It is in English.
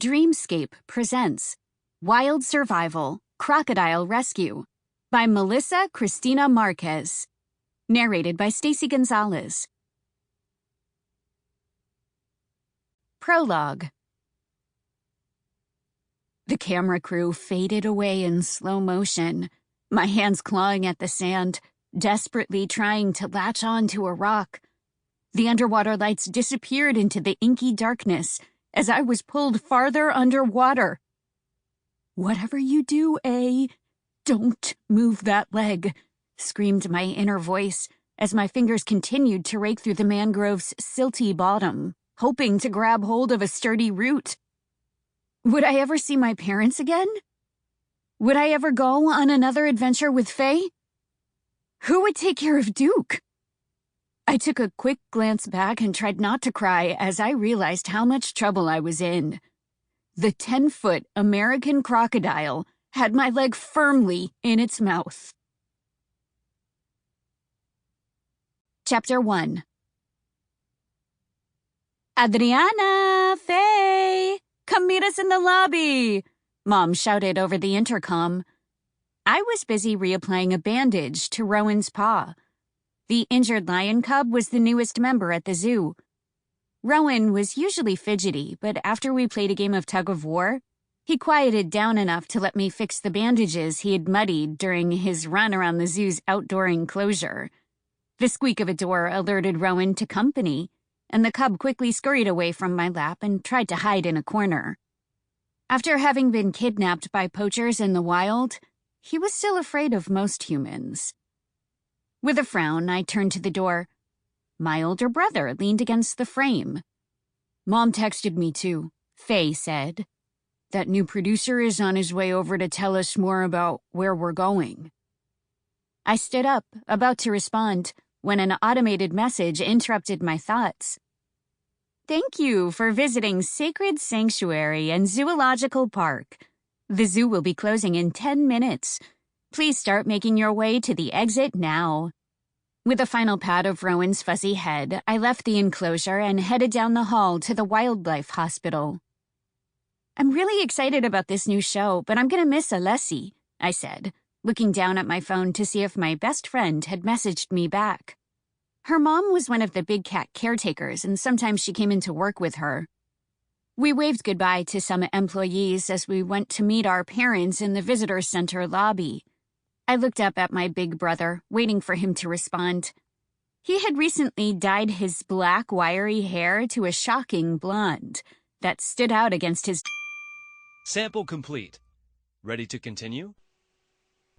Dreamscape presents Wild Survival, Crocodile Rescue by Melissa Cristina Márquez. Narrated by Stacy Gonzalez. Prologue. The camera crew faded away in slow motion, my hands clawing at the sand, desperately trying to latch on to a rock. The underwater lights disappeared into the inky darkness as I was pulled farther underwater. "Whatever you do, don't move that leg," screamed my inner voice as my fingers continued to rake through the mangrove's silty bottom, hoping to grab hold of a sturdy root. Would I ever see my parents again? Would I ever go on another adventure with Feye? Who would take care of Duke? I took a quick glance back and tried not to cry as I realized how much trouble I was in. The 10-foot American crocodile had my leg firmly in its mouth. Chapter 1. "Adrianna, Feye, come meet us in the lobby," Mom shouted over the intercom. I was busy reapplying a bandage to Rowan's paw. The injured lion cub was the newest member at the zoo. Rowan was usually fidgety, but after we played a game of tug-of-war, he quieted down enough to let me fix the bandages he had muddied during his run around the zoo's outdoor enclosure. The squeak of a door alerted Rowan to company, and the cub quickly scurried away from my lap and tried to hide in a corner. After having been kidnapped by poachers in the wild, he was still afraid of most humans. With a frown, I turned to the door. My older brother leaned against the frame. "Mom texted me too," Feye said. "That new producer is on his way over to tell us more about where we're going." I stood up, about to respond, when an automated message interrupted my thoughts. "Thank you for visiting Sacred Sanctuary and Zoological Park. The zoo will be closing in 10 minutes. Please start making your way to the exit now." With a final pat of Rowan's fuzzy head, I left the enclosure and headed down the hall to the wildlife hospital. "I'm really excited about this new show, but I'm gonna miss Alessi," I said, looking down at my phone to see if my best friend had messaged me back. Her mom was one of the big cat caretakers, and sometimes she came into work with her. We waved goodbye to some employees as we went to meet our parents in the visitor center lobby. I looked up at my big brother, waiting for him to respond. He had recently dyed his black, wiry hair to a shocking blonde that stood out against his... Sample complete. Ready to continue?